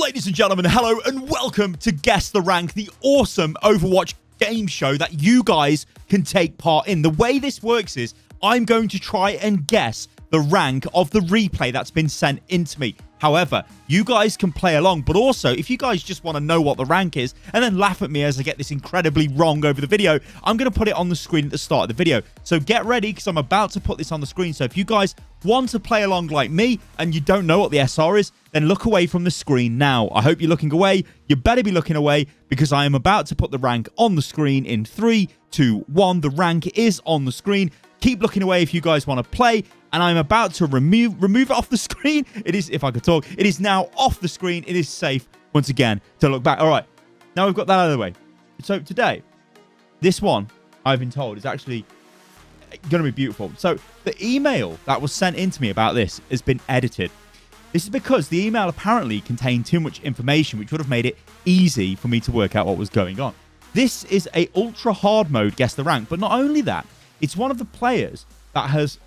Ladies and gentlemen, hello and welcome to Guess the Rank, the awesome Overwatch game show that you guys can take part in. The way this works is I'm going to try and guess the rank of the replay that's been sent into me. However, you guys can play along, but also if you guys just want to know what the rank is and then laugh at me as I get this incredibly wrong over the video, I'm going to put it on the screen at the start of the video. So get ready because I'm about to put this on the screen. So if you guys want to play along like me and you don't know what the SR is, then look away from the screen now. I hope you're looking away. You better be looking away because I am about to put the rank on the screen in 3, 2, 1. The rank is on the screen. Keep looking away if you guys want to play. And I'm about to remove it off the screen. It is, if I could talk, it is now off the screen. It is safe, once again, to look back. All right, now we've got that out of the way. So today, this one, I've been told, is actually going to be beautiful. So the email that was sent in to me about this has been edited. This is because the email apparently contained too much information, which would have made it easy for me to work out what was going on. This is a ultra hard mode Guess the Rank, but not only that, it's one of the players that has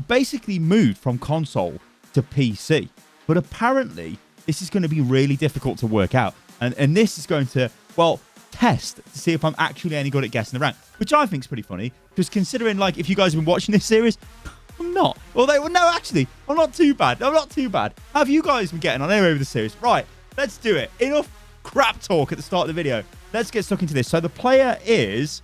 basically moved from console to PC. But apparently, this is going to be really difficult to work out. And this is going to, well, test to see if I'm actually any good at guessing the rank, which I think is pretty funny. Because considering, like, if you guys have been watching this series, I'm not. Well, no, actually, I'm not too bad. I'm not too bad. How have you guys been getting on anyway with the series? Right, let's do it. Enough crap talk at the start of the video. Let's get stuck into this. So the player is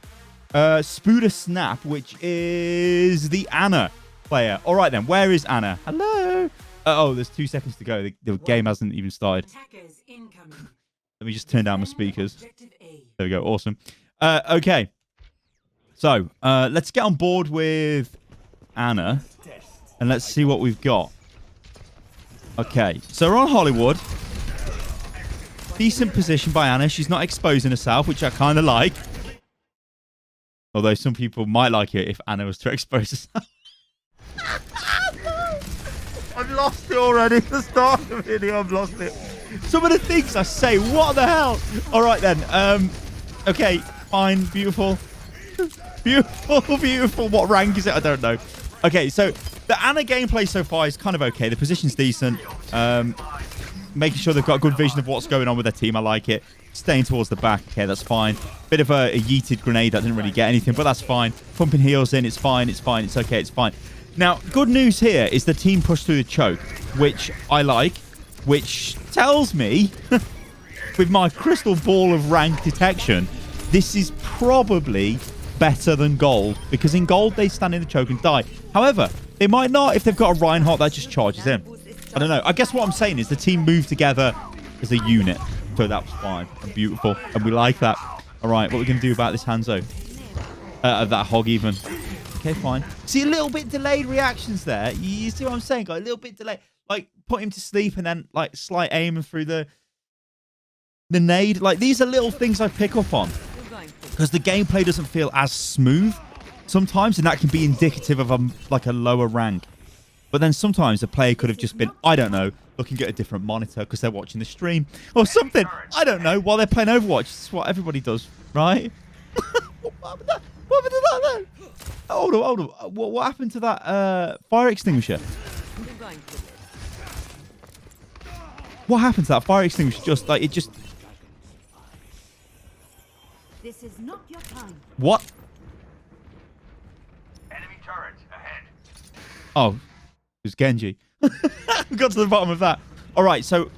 Spooder Snap, which is the Anna player. All right, then. Where is Anna? Hello. Oh, there's 2 seconds to go. The game hasn't even started. Let me just turn down my speakers. There we go. Awesome. Okay. So, let's get on board with Anna. And let's see what we've got. Okay. So, we're on Hollywood. Decent position by Anna. She's not exposing herself, which I kind of like. Although some people might like it if Anna was to expose herself. I've lost it already. At the start of the video, I've lost it. Some of the things I say, what the hell? All right, then. Okay, fine, beautiful. Beautiful, beautiful. What rank is it? I don't know. Okay, so the Anna gameplay so far is kind of okay. The position's decent. Making sure they've got a good vision of what's going on with their team. I like it. Staying towards the back. Okay, that's fine. Bit of a yeeted grenade that didn't really get anything, but that's fine. Pumping heals in. It's fine. It's fine. It's okay. It's fine. Now, good news here is the team pushed through the choke, which I like, which tells me, with my crystal ball of rank detection, this is probably better than gold, because in gold, they stand in the choke and die. However, they might not if they've got a Reinhardt that just charges in. I don't know. I guess what I'm saying is the team moved together as a unit. So that was fine and beautiful. And we like that. All right, what are we going to do about this Hanzo? That hog even. Okay, fine. See, a little bit delayed reactions there. You see what I'm saying? Got a little bit delayed. Like, put him to sleep and then, like, slight aim through the nade. Like, these are little things I pick up on. Because the gameplay doesn't feel as smooth sometimes. And that can be indicative of, a lower rank. But then sometimes the player could have just been, I don't know, looking at a different monitor because they're watching the stream or something. I don't know, while they're playing Overwatch. It's what everybody does, right? What happened to that then? Hold on. What happened to that fire extinguisher? What happened to that fire extinguisher? Just like, it just... This is not your time. What? Enemy turret ahead. Oh. It was Genji. We got to the bottom of that. All right, so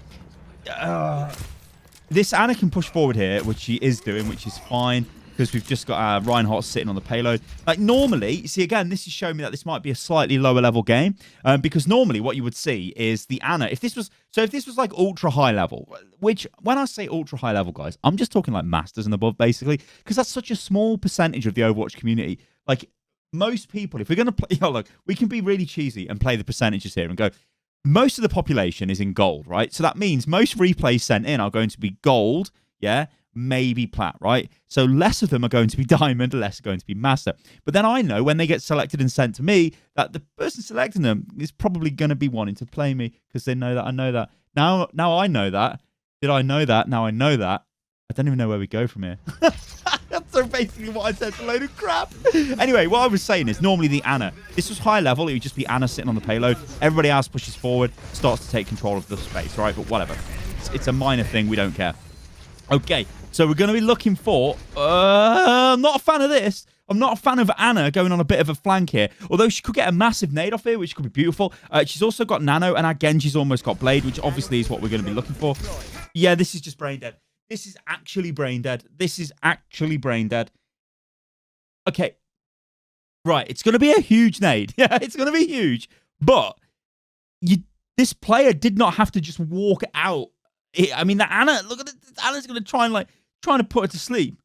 this Anna can push forward here, which she is doing, which is fine because we've just got our Reinhardt sitting on the payload. Like normally, see again, this is showing me that this might be a slightly lower level game because normally what you would see is the Anna. If this was like ultra high level, which when I say ultra high level, guys, I'm just talking like masters and above basically because that's such a small percentage of the Overwatch community. Like. Most people, if we're going to play, look, we can be really cheesy and play the percentages here and go, most of the population is in gold, right? So that means most replays sent in are going to be gold, yeah, maybe plat, right? So less of them are going to be diamond, less are going to be master. But then I know when they get selected and sent to me that the person selecting them is probably going to be wanting to play me because they know that I know that. Now I know that. Did I know that? Now I know that. I don't even know where we go from here. So basically what I said is a load of crap. Anyway, what I was saying is normally the Anna. This was high level. It would just be Anna sitting on the payload. Everybody else pushes forward, starts to take control of the space, right? But whatever. It's a minor thing. We don't care. Okay, so we're going to be looking for... I'm not a fan of this. I'm not a fan of Anna going on a bit of a flank here. Although she could get a massive nade off here, which could be beautiful. She's also got Nano, and our Genji's almost got Blade, which obviously is what we're going to be looking for. Yeah, this is just brain dead. This is actually brain dead. This is actually brain dead. Okay. Right, it's going to be a huge nade. Yeah, it's going to be huge. But this player did not have to just walk out. I mean, the Anna, look at it. Anna's going to trying to put her to sleep.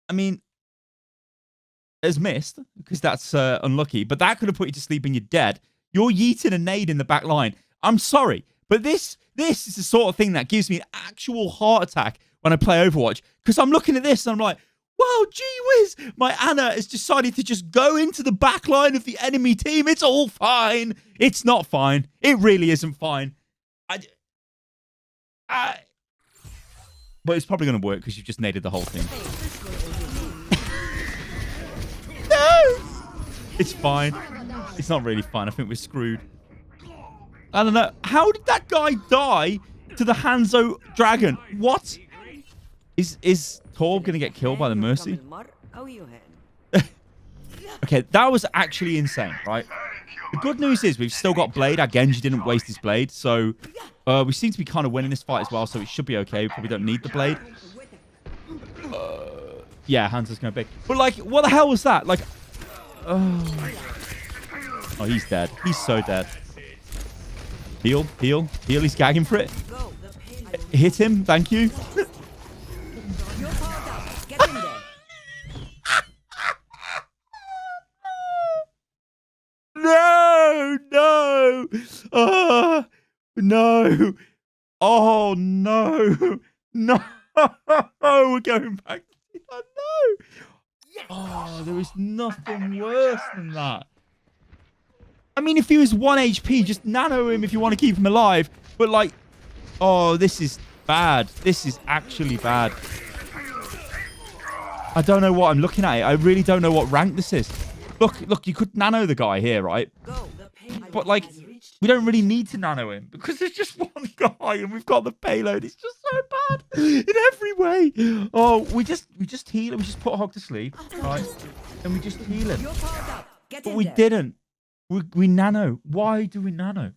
I mean, has missed because that's unlucky, but that could have put you to sleep and you're dead. You're yeeting a nade in the back line. I'm sorry, but this is the sort of thing that gives me an actual heart attack when I play Overwatch, because I'm looking at this and I'm like, wow, gee whiz, my Anna has decided to just go into the back line of the enemy team. It's all fine. It's not fine. It really isn't fine. But it's probably going to work because you've just naded the whole thing. It's fine. It's not really fine. I think we're screwed. I don't know. How did that guy die to the Hanzo dragon? What? Is Torb going to get killed by the Mercy? Okay, that was actually insane, right? The good news is we've still got Blade. Our Genji didn't waste his Blade, so we seem to be kind of winning this fight as well, so it should be okay. We probably don't need the Blade. Yeah, Hanzo's going big. But, like, what the hell was that? Like... Oh, he's dead. He's so dead. Heal, heal, heal. He's gagging for it. Hit him. Thank you. No, no. No. Oh, no. No. We're going back. Oh, no. Oh, there is nothing worse than that. I mean, if he was 1 HP, just nano him if you want to keep him alive. But, like, oh, this is bad. This is actually bad. I don't know what I'm looking at. I really don't know what rank this is. Look, you could nano the guy here, right? But, like, we don't really need to nano him because there's just one guy and we've got the payload. It's just so bad in every way. Oh, we just heal him. We just put Hog to sleep, right? And we just heal him. But we didn't. We nano. Why do we nano?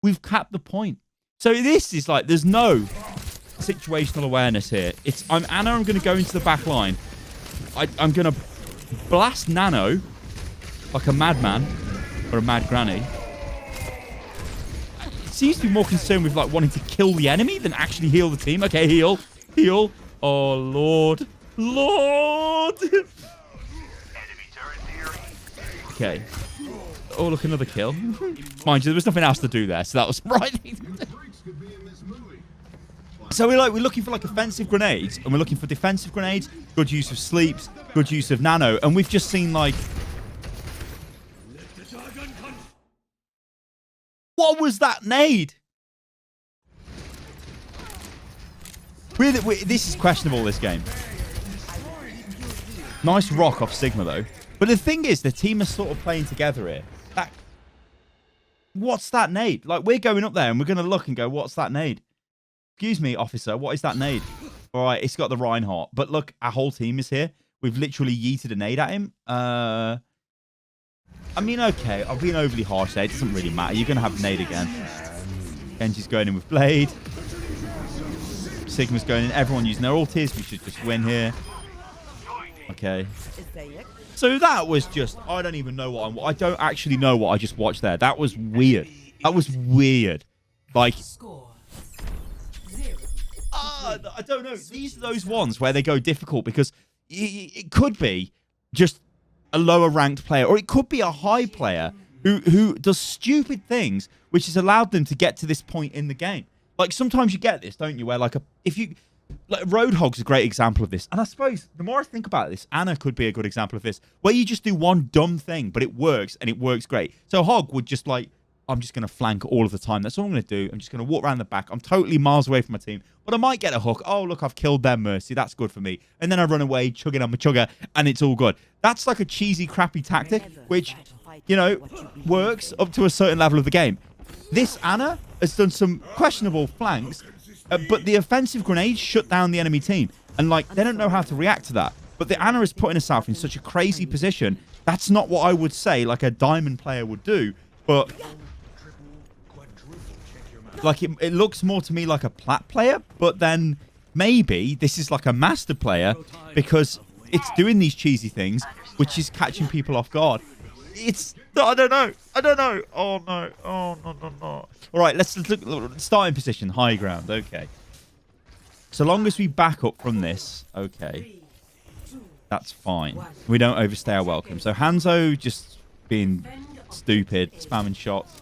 We've capped the point. So this is like, there's no situational awareness here. I'm Anna. I'm going to go into the back line. I'm going to blast nano like a madman or a mad granny. It seems to be more concerned with like wanting to kill the enemy than actually heal the team. Okay, heal. Heal. Oh, Lord. Lord. Okay. Oh, look, another kill. Mind you, there was nothing else to do there, so that was right. So we're looking for like offensive grenades, and we're looking for defensive grenades, good use of sleeps, good use of nano, and we've just seen like... What was that nade? This is questionable, this game. Nice rock off Sigma, though. But the thing is, the team is sort of playing together here. What's that nade? Like, we're going up there, and we're going to look and go, what's that nade? Excuse me, officer, what is that nade? All right, it's got the Reinhardt. But look, our whole team is here. We've literally yeeted a nade at him. I mean, okay, I've been overly harsh there. It doesn't really matter. You're going to have a nade again. Genji's going in with Blade. Sigma's going in. Everyone using their ultis. We should just win here. Okay. So that was just... I don't even know what I don't actually know what I just watched there. That was weird. That was weird. Like... I don't know. These are those ones where they go difficult because it could be just a lower ranked player, or it could be a high player who does stupid things which has allowed them to get to this point in the game. Like, sometimes you get this, don't you, where like Roadhog's a great example of this. And I suppose the more I think about this, Anna could be a good example of this, where you just do one dumb thing but it works, and it works great. So Hog would just like, I'm just going to flank all of the time. That's all I'm going to do. I'm just going to walk around the back. I'm totally miles away from my team. But I might get a hook. Oh, look, I've killed their Mercy. That's good for me. And then I run away, chugging on my chugger, and it's all good. That's like a cheesy, crappy tactic, which, you know, works up to a certain level of the game. this Ana has done some questionable flanks, but the offensive grenades shut down the enemy team. And, like, they don't know how to react to that. But the Ana is putting herself in such a crazy position. That's not what I would say, like, a diamond player would do. But, like, it looks more to me like a plat player. But then maybe this is like a master player because it's doing these cheesy things, which is catching people off guard. I don't know. Oh, no. Oh, no. All right, let's look. Starting position, high ground. Okay. So long as we back up from this, okay, that's fine. We don't overstay our welcome. So Hanzo just being stupid, spamming shots.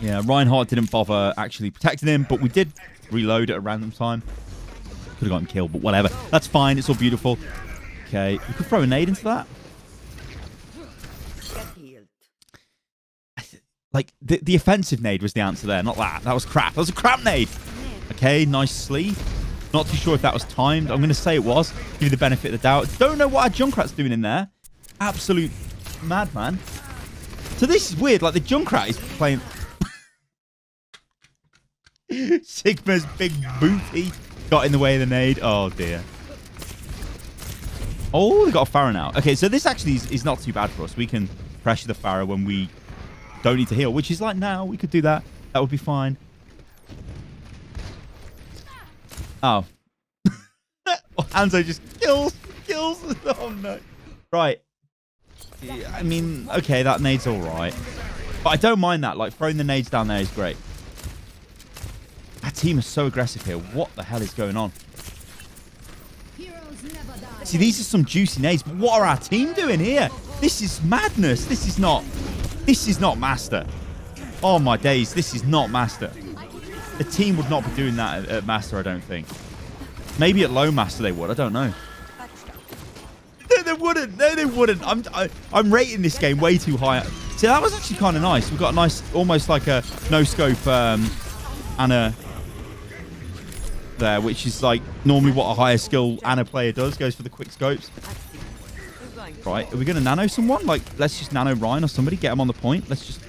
Yeah, Reinhardt didn't bother actually protecting him, but we did reload at a random time. Could have got him killed, but whatever. That's fine. It's all beautiful. Okay, we could throw a nade into that. Like, the offensive nade was the answer there, not that. That was crap. That was a crap nade. Okay, nice sleeve. Not too sure if that was timed. I'm going to say it was. Give you the benefit of the doubt. Don't know what our Junkrat's doing in there. Absolute madman. So this is weird. Like, the Junkrat is playing... Sigma's big booty got in the way of the nade. Oh, dear. Oh, they got a Pharah now. Okay, so this actually is not too bad for us. We can pressure the Pharah when we don't need to heal, which is like now. We could do that. That would be fine. Oh. Hanzo just kills. Oh, no. Right. Yeah, I mean, okay, that nade's all right. But I don't mind that. Like, throwing the nades down there is great. That team is so aggressive here. What the hell is going on? See, these are some juicy nades. But what are our team doing here? This is madness. This is not Master. Oh, my days. This is not Master. The team would not be doing that at Master, I don't think. Maybe at low Master they would. I don't know. No, they wouldn't. No, they wouldn't. I'm rating this game way too high. See, that was actually kind of nice. We've got a nice, almost like a no-scope Ana there, which is like normally what a higher skill Ana player does. Goes for the quick scopes. Right. Are we going to nano someone? Like, let's just nano Ryan or somebody. Get him on the point. Let's just...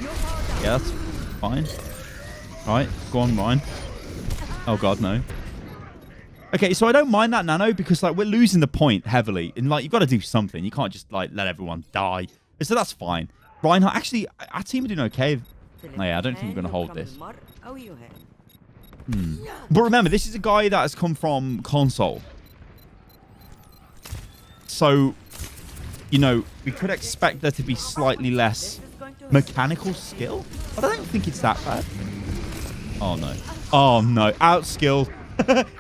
Yeah, that's fine. Right, go on, Ryan. Oh, God, no. Okay, so I don't mind that nano because, like, we're losing the point heavily. And, like, you've got to do something. You can't just, like, let everyone die. So that's fine. Reinhardt, actually, our team are doing okay. Oh, yeah, I don't think we're going to hold this. But remember, this is a guy that has come from console. So, you know, we could expect there to be slightly less mechanical skill. But I don't think it's that bad. Oh, no. Oh, no. Outskilled.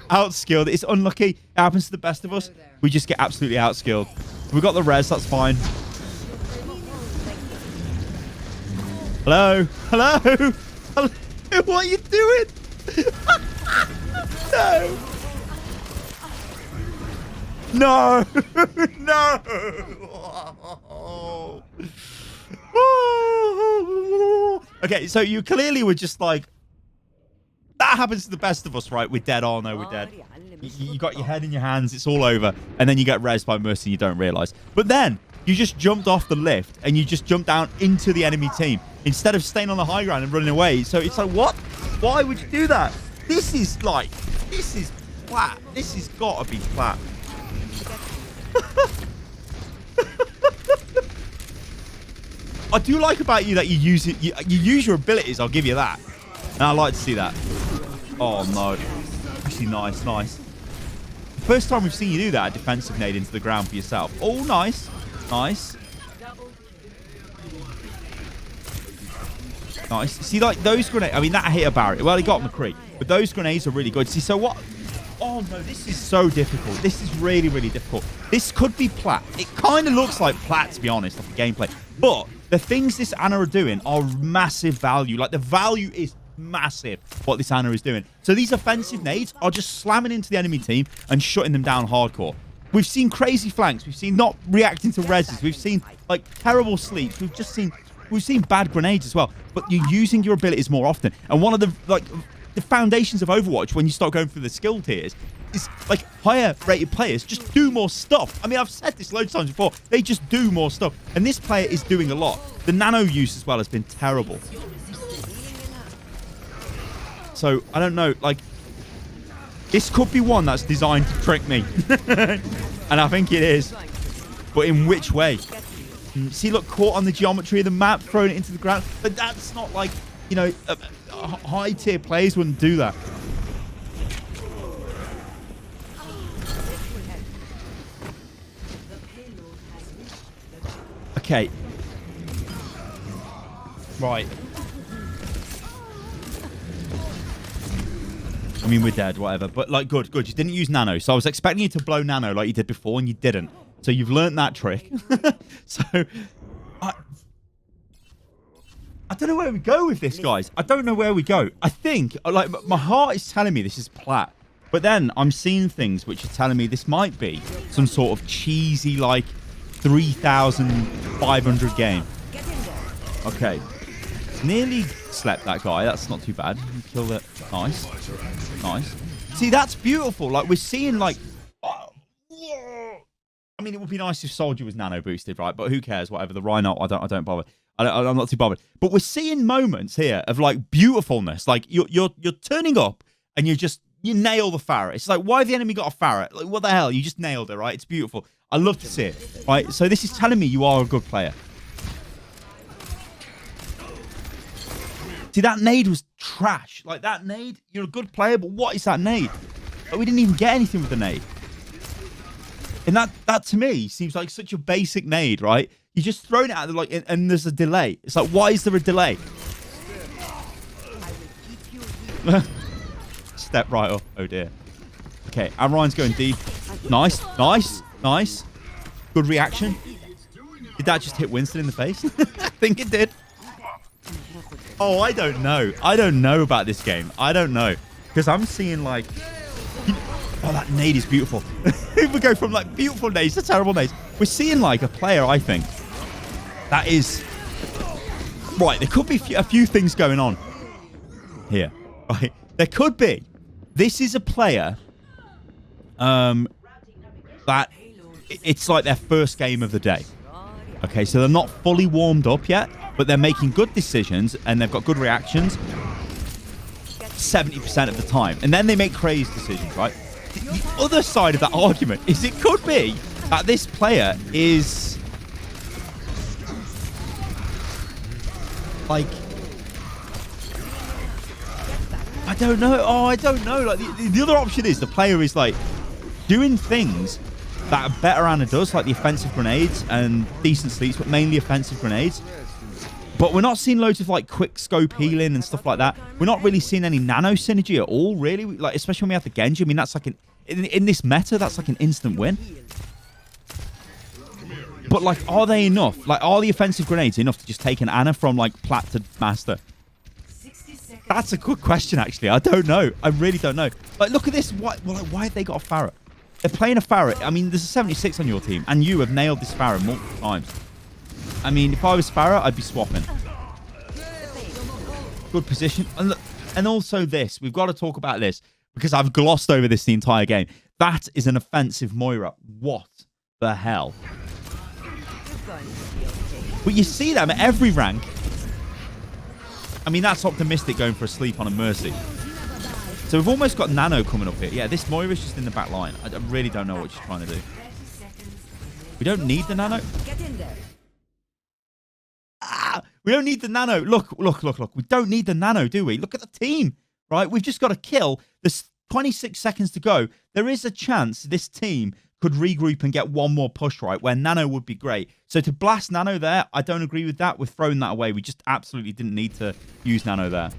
Outskilled. It's unlucky. It happens to the best of us. We just get absolutely outskilled. We got the res. That's fine. Hello? Hello? Hello? What are you doing? No. No. No. Okay, so you clearly were just like, that happens to the best of us, right? We're dead. Oh, no, we're dead. You got your head in your hands. It's all over. And then you get rezzed by Mercy and you don't realize. But then you just jumped off the lift and you just jumped down into the enemy team instead of staying on the high ground and running away. So it's like, what? Why would you do that? This is flat. This has got to be flat. I do like about you that you use it. You use your abilities. I'll give you that. And I like to see that. Oh, no. Actually, nice. The first time we've seen you do that, defensive nade into the ground for yourself. Oh, nice. Nice. See, like, those grenades... I mean, that hit a barrier. Well, he got McCree. But those grenades are really good. See, so what... Oh, no, this is so difficult. This is really, really difficult. This could be plat. It kind of looks like plat, to be honest, off the gameplay. But the things this Ana are doing are massive value. Like, the value is massive, what this Ana is doing. So these offensive nades are just slamming into the enemy team and shutting them down hardcore. We've seen crazy flanks. We've seen not reacting to reses. We've seen, like, terrible sleeps. We've seen bad grenades as well. But you're using your abilities more often. And one of the, like... the foundations of Overwatch, when you start going through the skill tiers, is like higher rated players just do more stuff. I mean, I've said this loads of times before. They just do more stuff. And this player is doing a lot. The nano use as well has been terrible. So, I don't know. Like, this could be one that's designed to trick me. And I think it is. But in which way? See, look, caught on the geometry of the map, thrown it into the ground. But that's not like, you know, high-tier players wouldn't do that. Okay. Right. I mean, we're dead, whatever. But, like, good. You didn't use nano. So I was expecting you to blow nano like you did before, and you didn't. So you've learned that trick. So, I don't know where we go with this, guys. I don't know where we go. I think, like, my heart is telling me this is plat. But then I'm seeing things which are telling me this might be some sort of cheesy, like, 3,500 game. Okay. Nearly slept that guy. That's not too bad. Killed it. Nice. See, that's beautiful. Like, we're seeing, like... I mean, it would be nice if Soldier was nano boosted, right? But who cares? Whatever. The Rhino, I don't bother. I'm not too bothered. But we're seeing moments here of, like, beautifulness. Like, you're turning up and you nail the Farret. It's like, why have the enemy got a Farret? Like, what the hell? You just nailed it, right? It's beautiful. I love to see it, right? So this is telling me you are a good player. See, that nade was trash. Like, that nade, you're a good player, but what is that nade? Like, we didn't even get anything with the nade. And that to me seems like such a basic nade, right? You just thrown it out there, like, and there's a delay. It's like, why is there a delay? Step right up. Oh dear. Okay, Amrion's going deep. Nice. Good reaction. Did that just hit Winston in the face? I think it did. Oh, I don't know. I don't know about this game. I don't know. Because I'm seeing, like... Oh, that nade is beautiful. We go from, like, beautiful nades to terrible nades. We're seeing, like, a player, I think, that is... Right, there could be a few things going on here. Right? There could be. This is a player that... It's like their first game of the day. Okay, so they're not fully warmed up yet, but they're making good decisions and they've got good reactions 70% of the time. And then they make crazy decisions, right? The other side of that argument is it could be that this player is like, I don't know. Oh, I don't know. Like the other option is the player is like doing things that a better Ana does, like the offensive grenades and decent sleeps, but mainly offensive grenades. But we're not seeing loads of like quick scope healing and stuff like that. We're not really seeing any nano synergy at all, really. Like, especially when we have the Genji. I mean, that's like in this meta, that's like an instant win. But like, are they enough? Like, are the offensive grenades enough to just take an Ana from like plat to master? That's a good question, actually. I don't know. I really don't know. Like, look at this. Why have they got a Farret? They're playing a Farret. I mean, there's a 76 on your team, and you have nailed this Farret multiple times. I mean, if I was Farret, I'd be swapping. Good position. And look, and also this. We've got to talk about this, because I've glossed over this the entire game. That is an offensive Moira. What the hell? But you see them at every rank. I mean, that's optimistic going for a sleep on a Mercy. So we've almost got Nano coming up here. Yeah, this Moira's just in the back line. I really don't know what she's trying to do. We don't need the Nano. Ah, we don't need the Nano. Look. We don't need the Nano, do we? Look at the team, right? We've just got to kill. There's 26 seconds to go. There is a chance this team could regroup and get one more push, right, where Nano would be great. So to blast Nano there, I don't agree with that. We've thrown that away. We just absolutely didn't need to use Nano there.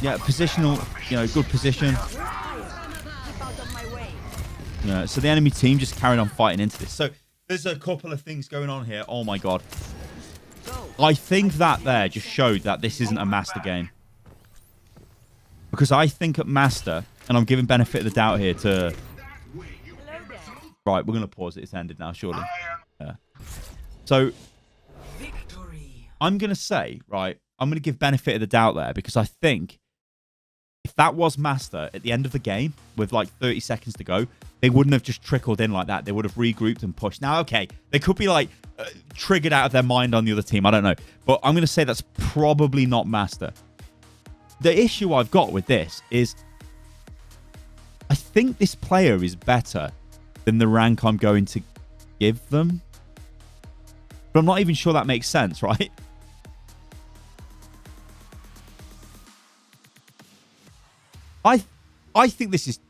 Yeah, positional, good position. Yeah, so the enemy team just carried on fighting into this. So there's a couple of things going on here. Oh my god. I think that there just showed that this isn't a master game. Because I think at master, and I'm giving benefit of the doubt here to... Right, we're going to pause it. It's ended now, surely. Yeah. So, I'm going to say, right, I'm going to give benefit of the doubt there, because I think if that was Master at the end of the game with like 30 seconds to go, they wouldn't have just trickled in like that. They would have regrouped and pushed. Now, okay, they could be like triggered out of their mind on the other team. I don't know. But I'm going to say that's probably not Master. The issue I've got with this is I think this player is better than the rank I'm going to give them. But I'm not even sure that makes sense, right? I think this is...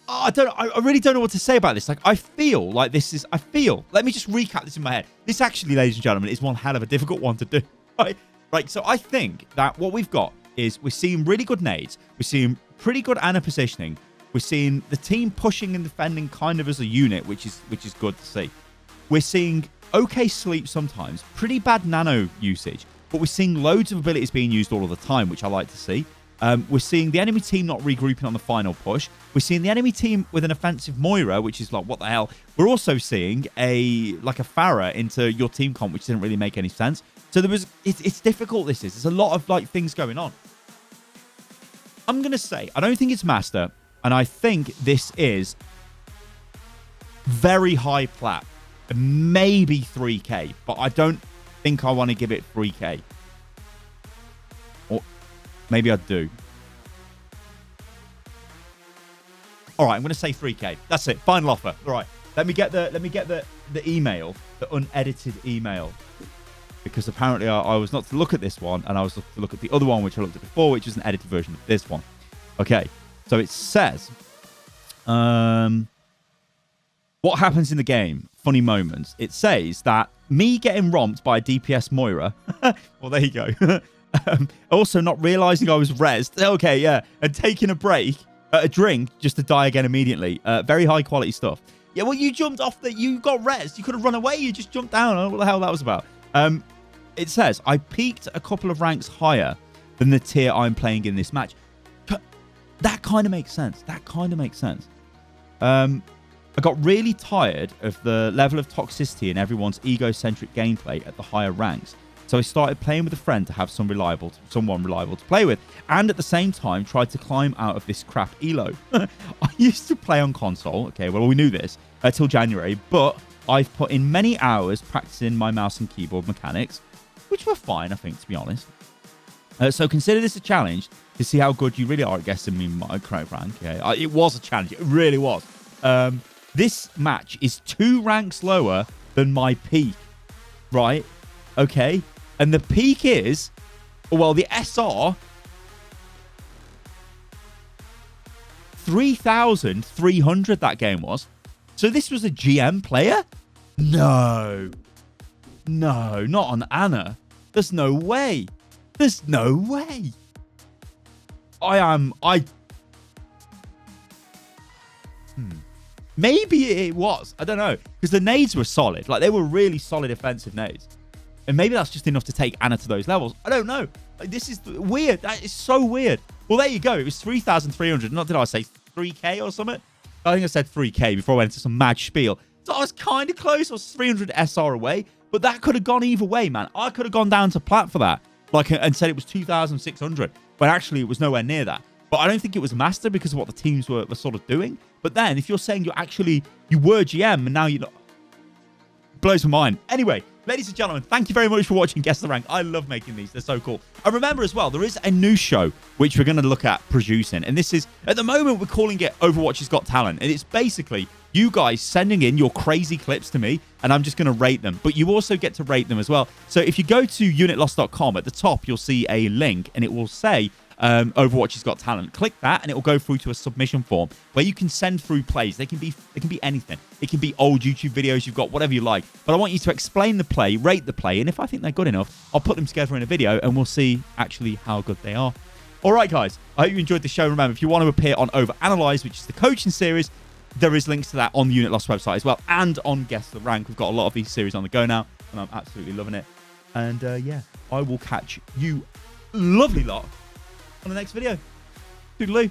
I really don't know what to say about this. Like, I feel like this is... Let me just recap this in my head. This actually, ladies and gentlemen, is one hell of a difficult one to do. Right, so I think that what we've got is we're seeing really good nades. We're seeing pretty good Ana positioning. We're seeing the team pushing and defending kind of as a unit, which is good to see. We're seeing okay sleep sometimes, pretty bad nano usage, but we're seeing loads of abilities being used all of the time, which I like to see. We're seeing the enemy team not regrouping on the final push. We're seeing the enemy team with an offensive Moira, which is like, what the hell? We're also seeing a Pharah into your team comp, which didn't really make any sense. So it's difficult, this is. There's a lot of like things going on. I'm going to say, I don't think it's Master, and I think this is very high plat. Maybe 3k, but I don't think I want to give it 3k. Or maybe I do. All right, I'm going to say 3k. That's it. Final offer. All right. Let me get the email, the unedited email, because apparently I was not to look at this one, and I was to look at the other one, which I looked at before, which is an edited version of this one. Okay. So it says, what happens in the game? Funny moments. It says that me getting romped by a DPS Moira. Well, there you go. Also, not realizing I was rezzed. Okay, yeah. And taking a break, a drink, just to die again immediately. Very high quality stuff. Yeah, well, you jumped off you got rezzed. You could have run away. You just jumped down. I don't know what the hell that was about. It says, I peaked a couple of ranks higher than the tier I'm playing in this match. That kind of makes sense. I got really tired of the level of toxicity and everyone's egocentric gameplay at the higher ranks. So I started playing with a friend to have someone reliable to play with, and at the same time tried to climb out of this crap elo. I used to play on console, okay, well we knew this, till January, but I've put in many hours practicing my mouse and keyboard mechanics, which were fine, I think, to be honest. So consider this a challenge to see how good you really are at guessing me my correct rank. Okay? It was a challenge, it really was. This match is 2 ranks lower than my peak, right? Okay. And the peak is, well, the SR, 3,300 that game was. So this was a GM player? No, not on Ana. There's no way. Maybe it was. I don't know. Because the nades were solid. Like, they were really solid offensive nades. And maybe that's just enough to take Ana to those levels. I don't know. Like, this is weird. That is so weird. Well, there you go. It was 3,300. Not did I say 3k or something? I think I said 3k before I went into some mad spiel. So I was kind of close. I was 300 SR away. But that could have gone either way, man. I could have gone down to plat for that. Like, and said it was 2,600. But actually, it was nowhere near that. But I don't think it was Master because of what the teams were sort of doing. But then, if you're saying you were GM and now you're not... Blows my mind. Anyway, ladies and gentlemen, thank you very much for watching Guess the Rank. I love making these. They're so cool. And remember as well, there is a new show which we're going to look at producing. And this is, at the moment, we're calling it Overwatch Has Got Talent. And it's basically you guys sending in your crazy clips to me, and I'm just going to rate them. But you also get to rate them as well. So if you go to unitloss.com, at the top, you'll see a link, and it will say... Overwatch Has Got Talent. Click that and it will go through to a submission form where you can send through plays. They can be anything. It can be old YouTube videos you've got, whatever you like. But I want you to explain the play, rate the play, and if I think they're good enough, I'll put them together in a video and we'll see actually how good they are. All right, guys. I hope you enjoyed the show. Remember, if you want to appear on Overanalyze, which is the coaching series, there is links to that on the Unit Loss website as well and on Guess the Rank. We've got a lot of these series on the go now and I'm absolutely loving it. And yeah, I will catch you lovely lot on the next video. Toodaloo.